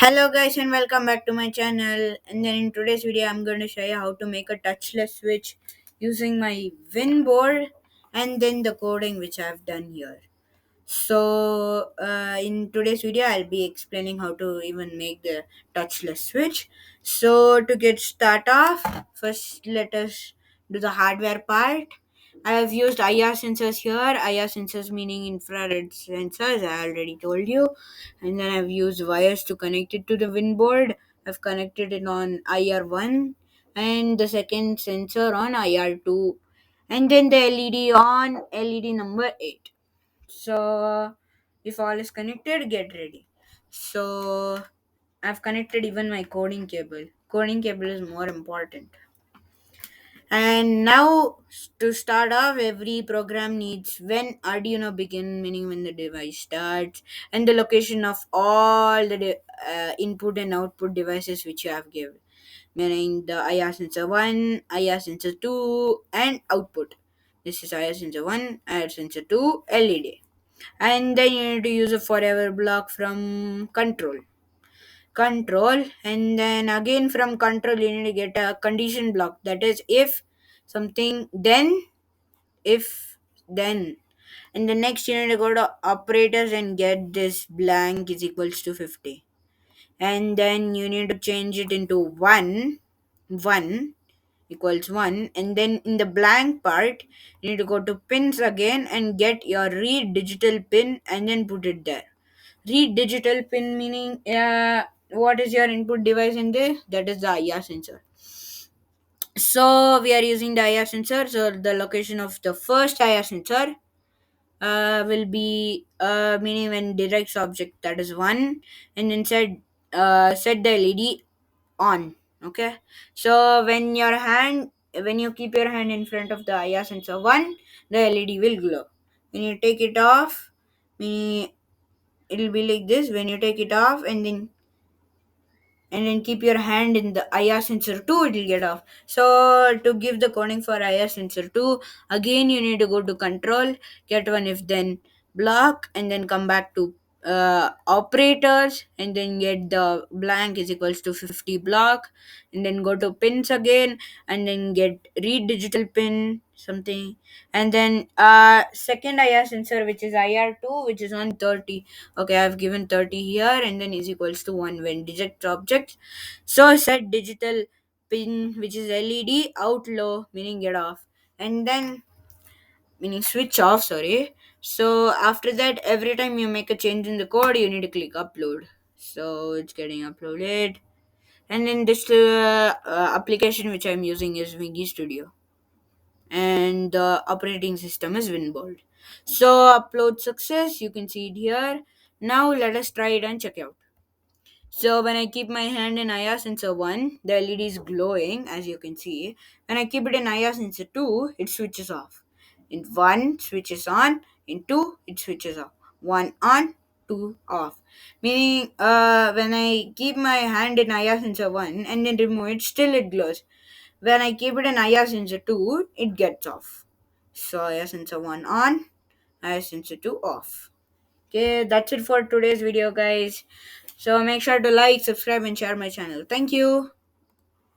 Hello guys and welcome back to my channel, and then in today's video I'm going to show you how to make a touchless switch using my Win board and then the coding which I've done here. In today's video, I'll be explaining how to even make the touchless switch. So, to get start off, first let us do the hardware part. I have used IR sensors here. IR sensors meaning infrared sensors, I already told you. And then I've used wires to connect it to the Win board. I've connected it on IR1 and the second sensor on IR2. And then the LED on LED number 8. So if all is connected, get ready. So I've connected even my coding cable. Coding cable is more important. And now to start off, every program needs when Arduino begin, meaning when the device starts, and the location of all the input and output devices which you have given, meaning the IR sensor 1, IR sensor 2, and output. This is IR sensor 1, IR sensor 2, LED. And then you need to use a forever block from control, and then again from control you need to get a condition block, that is if something, then if then. And the next you need to go to operators and get this blank is equals to 50, and then you need to change it into 1 equals 1, and then in the blank part you need to go to pins again and get your read digital pin and then put it there. Read digital pin meaning what is your input device in there, that is the IR sensor. So we are using the IR sensor, so the location of the first IR sensor will be meaning when directs object, that is 1, and then set the LED on. Okay, so when you keep your hand in front of the IR sensor 1, the LED will glow. When you take it off, meaning it'll be like this. When you take it off and then keep your hand in the IR sensor 2, it will get off. So to give the coding for IR sensor 2, again you need to go to control, get one if then block, and then come back to operators, and then get the blank is equals to 50 block, and then go to pins again, and then get read digital pin something, and then second IR sensor which is IR2, which is on 30. Okay, I've given 30 here, and then is equals to 1 when digit object. So set digital pin which is LED out low, meaning get off, and then meaning switch off, sorry. So after that, every time you make a change in the code, you need to click upload. So it's getting uploaded, and then this application which I'm using is Wingy Studio, and the operating system is Winboard. So upload success, you can see it here. Now let us try it and check out. So when I keep my hand in IR sensor 1, the LED is glowing, as you can see. When I keep it in IR sensor 2, it switches off. In 1 switches on, in 2 it switches off. 1 on, 2 off. Meaning when I keep my hand in IR sensor 1 and then remove it, still it glows. When I keep it in IR sensor 2, it gets off. So IR sensor 1 on, IR sensor 2 off. Okay, that's it for today's video, guys. So make sure to like, subscribe, and share my channel. Thank you.